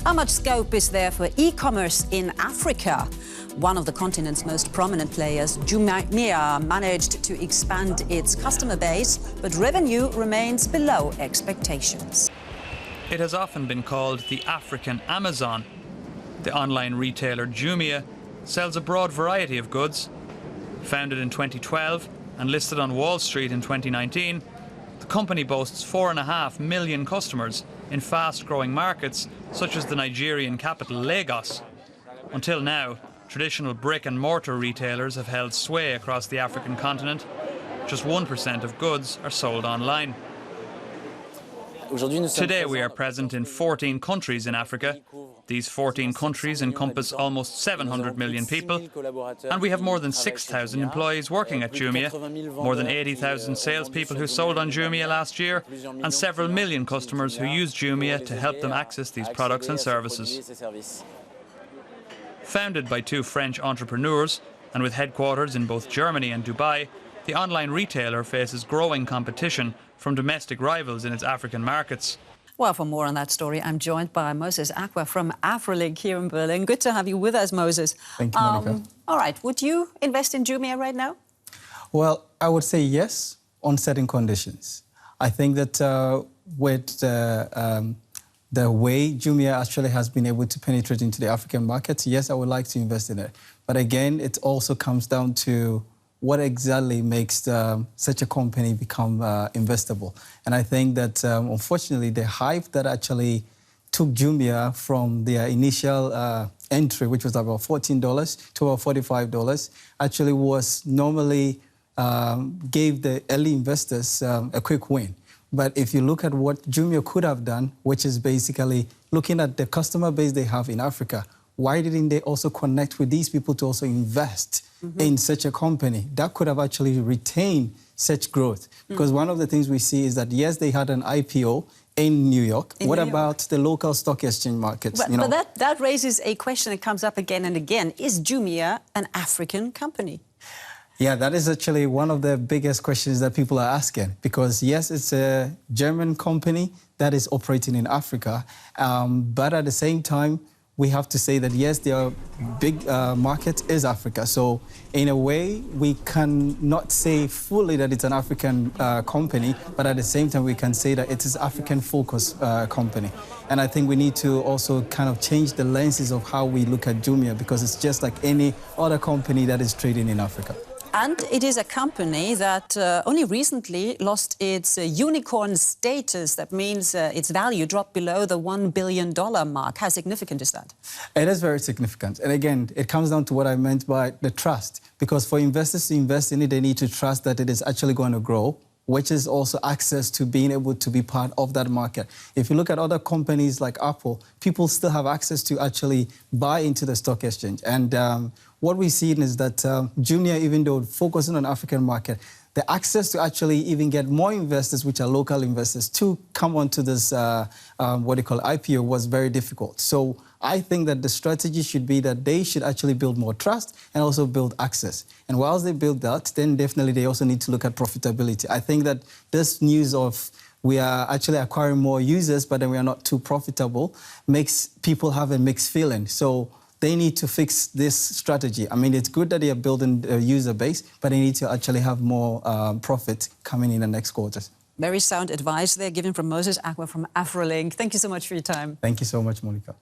How much scope is there for e-commerce in Africa? One of the continent's most prominent players, Jumia, managed to expand its customer base, but revenue remains below expectations. It has often been called the African Amazon. The online retailer Jumia sells a broad variety of goods. Founded in 2012 and listed on Wall Street in 2019, the company boasts 4.5 million customers in fast-growing markets such as the Nigerian capital Lagos. Until now, traditional brick-and-mortar retailers have held sway across the African continent. Just 1% of goods are sold online. Today we are present in 14 countries in Africa. These 14 countries encompass almost 700 million people, and we have more than 6,000 employees working at Jumia, more than 80,000 salespeople who sold on Jumia last year, and several million customers who use Jumia to help them access these products and services. Founded by two French entrepreneurs, and with headquarters in both Germany and Dubai, the online retailer faces growing competition from domestic rivals in its African markets. Well, for more on that story, I'm joined by Moses Acquah from Afrolynk here in Berlin. Good to have you with us, Moses. Thank you, Monica. All right, would you invest in Jumia right now? Well, I would say yes, on certain conditions. I think that with the way Jumia actually has been able to penetrate into the African market, yes, I would like to invest in it. But again, it also comes down to what exactly makes such a company become investable. And I think that, unfortunately, the hype that actually took Jumia from their initial entry, which was about $14 to about $45, actually was normally gave the early investors a quick win. But if you look at what Jumia could have done, which is basically looking at the customer base they have in Africa, why didn't they also connect with these people to also invest in such a company? That could have actually retained such growth. Because one of the things we see is that, yes, they had an IPO in New York. What about the local stock exchange markets? But that raises a question that comes up again and again. Is Jumia an African company? Yeah, that is actually one of the biggest questions that people are asking. Because, yes, it's a German company that is operating in Africa. But at the same time, we have to say that, yes, their big market is Africa. So in a way, we cannot say fully that it's an African company, but at the same time, we can say that it is African-focused company. And I think we need to also kind of change the lenses of how we look at Jumia, because it's just like any other company that is trading in Africa. And it is a company that only recently lost its unicorn status. That means its value dropped below the $1 billion mark. How significant is that? It is very significant. And again, it comes down to what I meant by the trust. Because for investors to invest in it, they need to trust that it is actually going to grow, which is also access to being able to be part of that market. If you look at other companies like Apple, people still have access to actually buy into the stock exchange. And what we've seen is that Jumia, even though focusing on African market, the access to actually even get more investors, which are local investors, to come onto this, what they call IPO, was very difficult. So I think that the strategy should be that they should actually build more trust and also build access. And whilst they build that, then definitely they also need to look at profitability. I think that this news of we are actually acquiring more users, but then we are not too profitable, makes people have a mixed feeling. So they need to fix this strategy. I mean, it's good that they are building a user base, but they need to actually have more profit coming in the next quarters. Very sound advice there given from Moses Acquah from Afrolynk. Thank you so much for your time. Thank you so much, Monica.